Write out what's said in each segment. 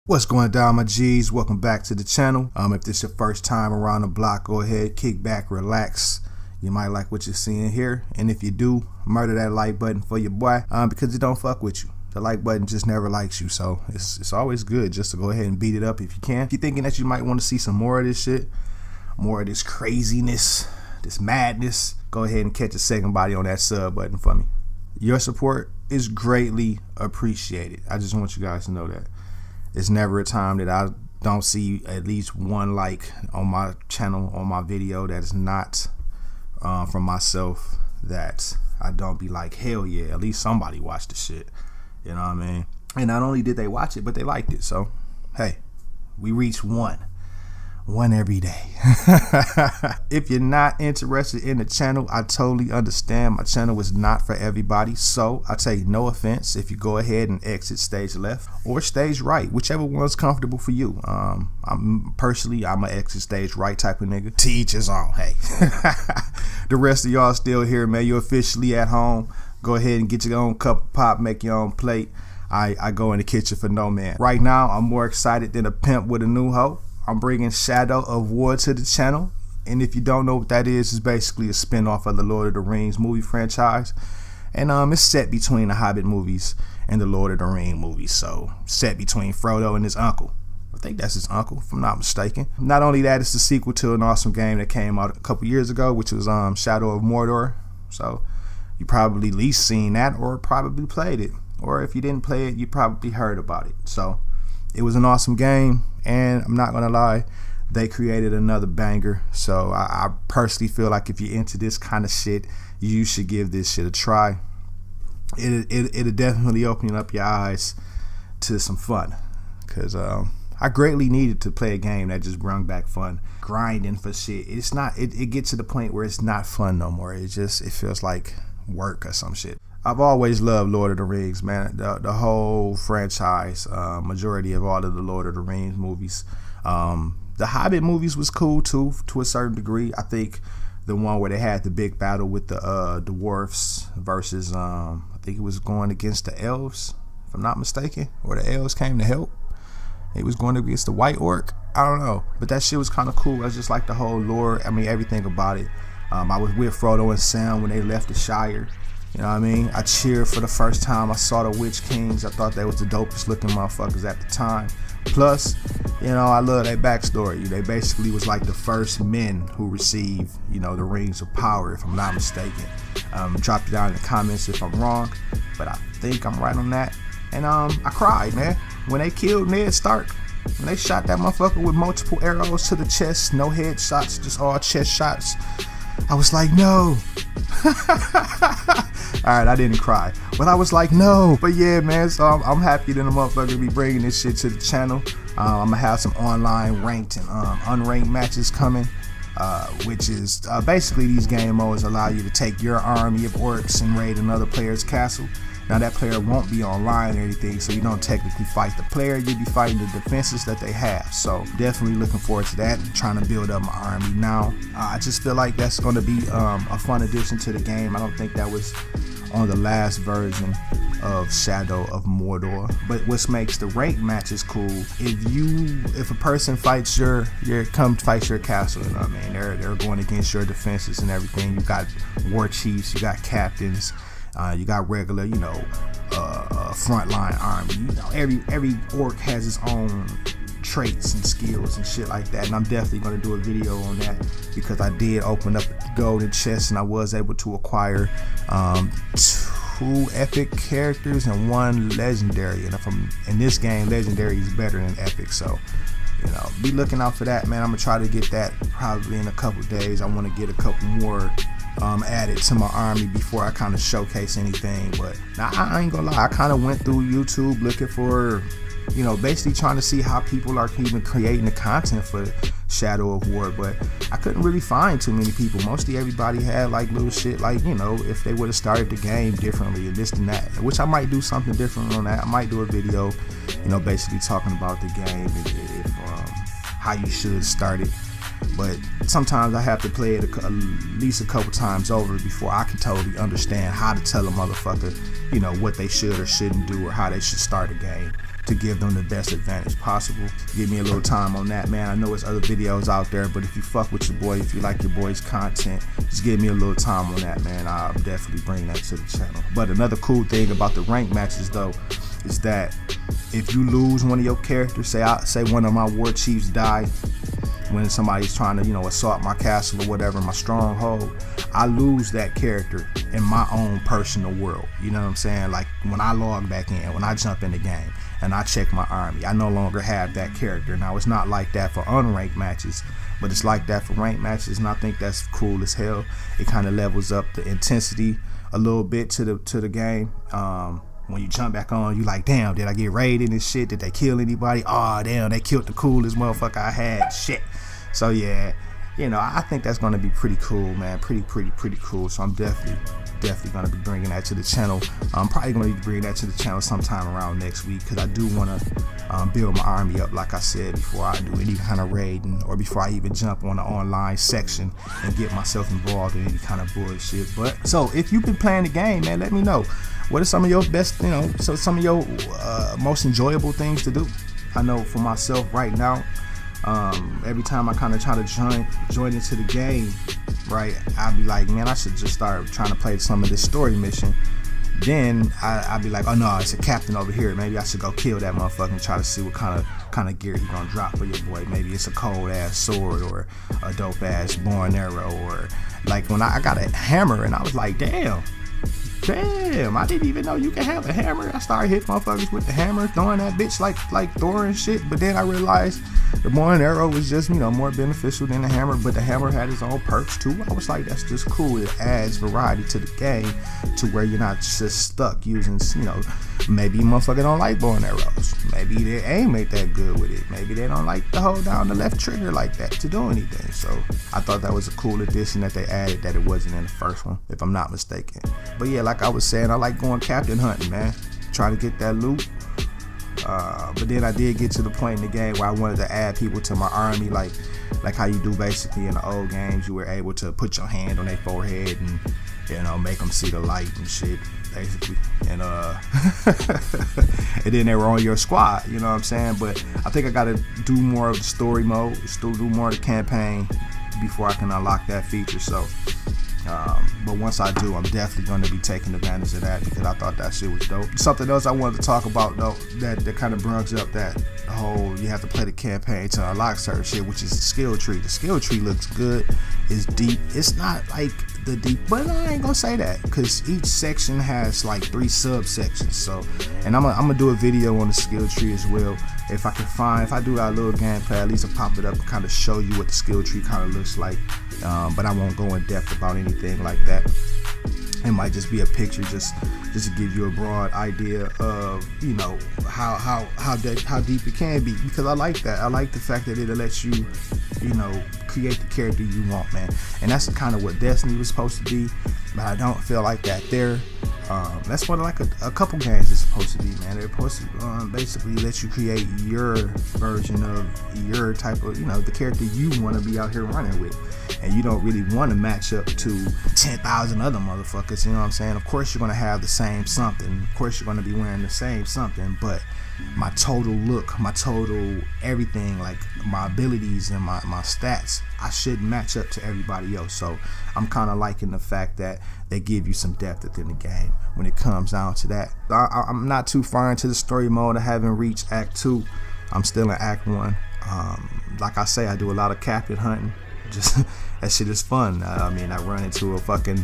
What's going down, my G's? Welcome back to the channel. If this is your first time around the block, go ahead, kick back, relax. You might like what you're seeing here, and if you do, murder that like button for your boy, because it don't fuck with you. The like button just never likes you, so it's always good just to go ahead and beat it up if you can. If you're thinking that you might want to see some more of this shit, more of this craziness, this madness, go ahead and catch a second body on that sub button for me. Your support is greatly appreciated. I just want you guys to know that. It's never a time that I don't see at least one like on my channel, on my video, that is not from myself, that I don't be like, hell yeah, at least somebody watched the shit. You know what I mean? And not only did they watch it, but they liked it. So, hey, we reached one every day. If you're not interested in the channel, I totally understand. My channel is not for everybody, so I take no offense if you go ahead and exit stage left or stage right, whichever one's comfortable for you. I'm an exit stage right type of nigga. To each his own. Hey, the rest of y'all still here, man. You're officially at home. Go ahead and get your own cup of pop, make your own plate. I go in the kitchen for no man. Right now, I'm more excited than a pimp with a new hoe. I'm bringing Shadow of War to the channel, and if you don't know what that is, it's basically a spin-off of the Lord of the Rings movie franchise, and it's set between the Hobbit movies and the Lord of the Rings movies, so set between Frodo and his uncle. I think that's his uncle, if I'm not mistaken. Not only that, it's the sequel to an awesome game that came out a couple years ago, which was Shadow of Mordor, so you probably at least seen that or probably played it, or if you didn't play it, you probably heard about it. So it was an awesome game, and I'm not gonna lie, they created another banger. So I personally feel like if you're into this kind of shit, you should give this shit a try. It'll definitely open up your eyes to some fun, because I greatly needed to play a game that just brought back fun. Grinding for shit, it's not, it gets to the point where it's not fun no more. It feels like work or some shit. I've always loved Lord of the Rings, man. The whole franchise, majority of all of the Lord of the Rings movies. The Hobbit movies was cool too, to a certain degree. I think the one where they had the big battle with the dwarfs versus, I think it was going against the elves, if I'm not mistaken, or the elves came to help. It was going against the white orc. I don't know, but that shit was kind of cool. I just like the whole lore. I mean, everything about it. I was with Frodo and Sam when they left the Shire. You know what I mean? I cheered for the first time I saw the Witch Kings. I thought they was the dopest looking motherfuckers at the time. Plus, you know, I love their backstory. They basically was like the first men who received, you know, the Rings of Power, if I'm not mistaken. Drop it down in the comments if I'm wrong, but I think I'm right on that. And I cried, man, when they killed Ned Stark. When they shot that motherfucker with multiple arrows to the chest, no head shots, just all chest shots. I was like, no. Alright, I didn't cry, but I was like, no. But yeah, man, so I'm happy that the motherfucker be bringing this shit to the channel. I'm gonna have some online ranked and unranked matches coming, which is basically these game modes allow you to take your army of orcs and raid another player's castle. Now that player won't be online or anything, so you don't technically fight the player, you'll be fighting the defenses that they have. So definitely looking forward to that. I'm trying to build up my army now. I just feel like that's going to be a fun addition to the game. I don't think that was on the last version of Shadow of Mordor. But what makes the ranked matches cool, if a person fights your fights your castle, you know what I mean? They're going against your defenses and everything. You got war chiefs, you got captains. You got regular, you know, frontline army. You know, every orc has its own traits and skills and shit like that. And I'm definitely going to do a video on that, because I did open up the golden chest and I was able to acquire 2 epic characters and 1 legendary. And in this game, legendary is better than epic. So, you know, be looking out for that, man. I'm gonna try to get that probably in a couple days. I want to get a couple more added to my army before I kind of showcase anything. But now I ain't gonna lie, I kind of went through YouTube looking for, you know, basically trying to see how people are even creating the content for Shadow of War, but I couldn't really find too many people. Mostly everybody had like little shit like, you know, if they would have started the game differently and this and that, which I might do something different on that. I might do a video, you know, basically talking about the game and how you should start it. But sometimes I have to play it at least a couple times over before I can totally understand how to tell a motherfucker, you know, what they should or shouldn't do or how they should start a game. to give them the best advantage possible. Give me a little time on that, man. I know there's other videos out there, but if you fuck with your boy, if you like your boy's content, just give me a little time on that, man. I'll definitely bring that to the channel. But another cool thing about the rank matches though is that if you lose one of your characters, say one of my war chiefs die when somebody's trying to, you know, assault my castle or whatever, my stronghold, I lose that character in my own personal world. You know what I'm saying? Like when I log back in, when I jump in the game and I check my army, I no longer have that character. Now it's not like that for unranked matches, but it's like that for ranked matches, and I think that's cool as hell. It kind of levels up the intensity a little bit to the game. When you jump back on, you like, damn, did I get raided and shit? Did they kill anybody? Oh, damn, they killed the coolest motherfucker I had. Shit. So yeah, you know, I think that's gonna be pretty cool, man. Pretty cool. So I'm definitely gonna be bringing that to the channel. I'm probably gonna be bringing that to the channel sometime around next week, because I do want to build my army up, like I said, before I do any kind of raiding or before I even jump on the online section and get myself involved in any kind of bullshit. But so if you've been playing the game, man, let me know. What are some of your best, you know, so some of your most enjoyable things to do? I know for myself right now, every time I kind of try to join into the game, right, I'll be like, man, I should just start trying to play some of this story mission. Then I'll be like, oh no, it's a captain over here. Maybe I should go kill that motherfucker and try to see what kind of gear he gonna drop for your boy. Maybe it's a cold ass sword or a dope ass bow and arrow, or like when I got a hammer and I was like, damn, I didn't even know you can have a hammer. I started hitting motherfuckers with the hammer, throwing that bitch like Thor and shit. But then I realized the bow and arrow was just, you know, more beneficial than the hammer, but the hammer had its own perks too. I was like, that's just cool. It adds variety to the game to where you're not just stuck using, you know, maybe motherfucker don't like bow and arrows. Maybe their aim ain't that good with it. Maybe they don't like to hold down the left trigger like that to do anything. So I thought that was a cool addition that they added that it wasn't in the first one, if I'm not mistaken. But yeah, like I was saying, I like going captain hunting, man. Try to get that loot. But then I did get to the point in the game where I wanted to add people to my army, like how you do basically in the old games. You were able to put your hand on their forehead and, you know, make them see the light and shit, basically. And and then they were on your squad, you know what I'm saying? But I think I gotta do more of the story mode, still do more of the campaign before I can unlock that feature. So but once I do, I'm definitely going to be taking advantage of that, because I thought that shit was dope. Something else I wanted to talk about though, that kind of brings up that whole you have to play the campaign to unlock certain shit, which is the skill tree. The skill tree looks good, it's deep. It's not like the deep, but I ain't gonna say that, because each section has like 3 subsections. So, and I'm gonna do a video on the skill tree as well. If I do that little gameplay, at least I'll pop it up and kind of show you what the skill tree kind of looks like. But I won't go in depth about anything like that. It might just be a picture, just to give you a broad idea of, you know, how deep it can be, because I like that. I like the fact that it'll let you, you know, create the character you want, man. And that's kind of what Destiny was supposed to be, but I don't feel like that there. That's what like a couple games is supposed to be, man. They're supposed to basically let you create your version of your type of, you know, the character you want to be out here running with. And you don't really want to match up to 10,000 other motherfuckers, you know what I'm saying? Of course you're going to have the same something. Of course you're going to be wearing the same something, but my total look, my total everything, like my abilities and my stats, I should match up to everybody else. So I'm kind of liking the fact that they give you some depth within the game when it comes down to that. I'm not too far into the story mode. I haven't reached Act 2. I'm still in Act 1. Like I say, I do a lot of captain hunting. Just that shit is fun. I mean, I run into a fucking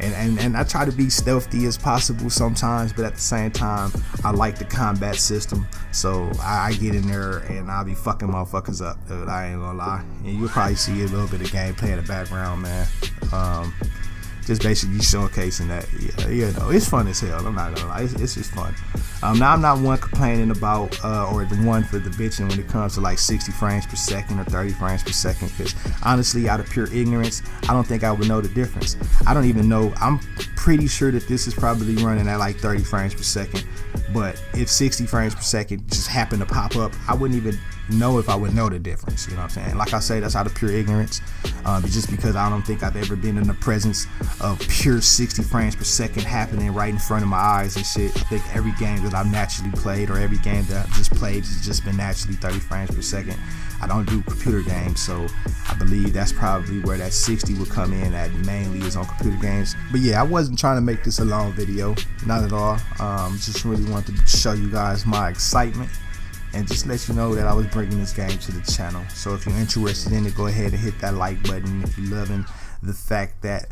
and I try to be stealthy as possible sometimes, but at the same time I like the combat system, so I get in there and I'll be fucking motherfuckers up, dude. I ain't gonna lie. And you'll probably see a little bit of gameplay in the background, man. Just basically showcasing that, you know, it's fun as hell. I'm not gonna lie, it's just fun. Now I'm not one complaining about or the one for the bitching when it comes to like 60 frames per second or 30 frames per second, because honestly, out of pure ignorance, I don't think I would know the difference. I don't even know. I'm pretty sure that this is probably running at like 30 frames per second, but if 60 frames per second just happened to pop up, I wouldn't even know if I would know the difference. You know what I'm saying? Like I say, that's out of pure ignorance. Just because I don't think I've ever been in the presence of pure 60 frames per second happening right in front of my eyes and shit. I think every game that I've naturally played, or every game that I've just played, has just been naturally 30 frames per second. I don't do computer games, so I believe that's probably where that 60 would come in at, mainly is on computer games. But yeah, I wasn't trying to make this a long video, not at all. Just really wanted to show you guys my excitement and just let you know that I was bringing this game to the channel. So if you're interested in it, go ahead and hit that like button. If you're loving the fact that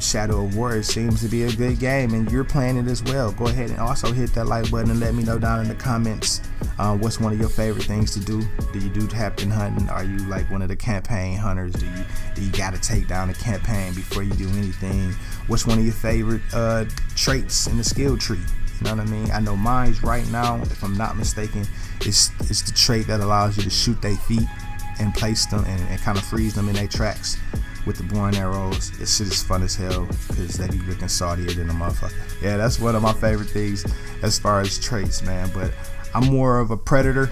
Shadow of War seems to be a good game and you're playing it as well, go ahead and also hit that like button and let me know down in the comments what's one of your favorite things to do. Do you do captain hunting? Are you like one of the campaign hunters? Do you gotta take down the campaign before you do anything? What's one of your favorite traits in the skill tree? You know what I mean? I know mine's right now, if I'm not mistaken, it's the trait that allows you to shoot their feet and place them and kind of freeze them in their tracks with the bow and arrows. This shit is fun as hell because they be looking saltier than a motherfucker. Yeah, that's one of my favorite things as far as traits, man. But I'm more of a predator,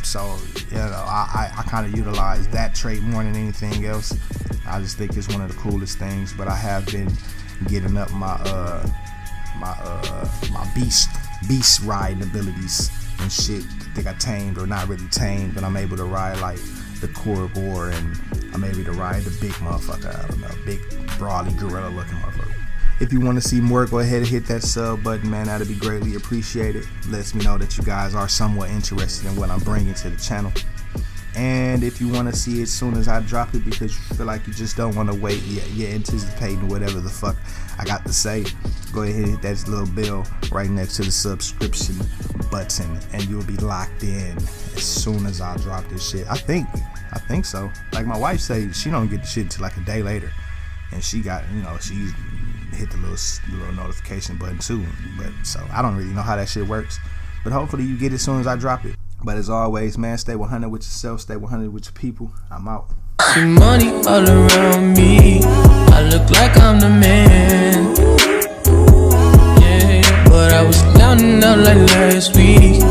so you know, I kind of utilize that trait more than anything else. I just think it's one of the coolest things. But I have been getting up my beast riding abilities and shit. I think I tamed, or not really tamed, but I'm able to ride like the Korgor, and I'm able to ride the big motherfucker. I don't know, big brawly gorilla looking motherfucker. If you want to see more, go ahead and hit that sub button, man. That'd be greatly appreciated. Lets me know that you guys are somewhat interested in what I'm bringing to the channel. And if you want to see it as soon as I drop it, because you feel like you just don't want to wait, you're anticipating whatever the fuck I got to say, go ahead and hit that little bell right next to the subscription button, and you'll be locked in as soon as I drop this shit. I think so. Like my wife says, she don't get the shit until like a day later, and she got, you know, she hit the little notification button too. But so I don't really know how that shit works, but hopefully you get it as soon as I drop it. But as always, man, stay 100 with yourself, stay 100 with your people. I'm out. See money all around me, I look like I'm the man. Yeah, but I was down and out like last week.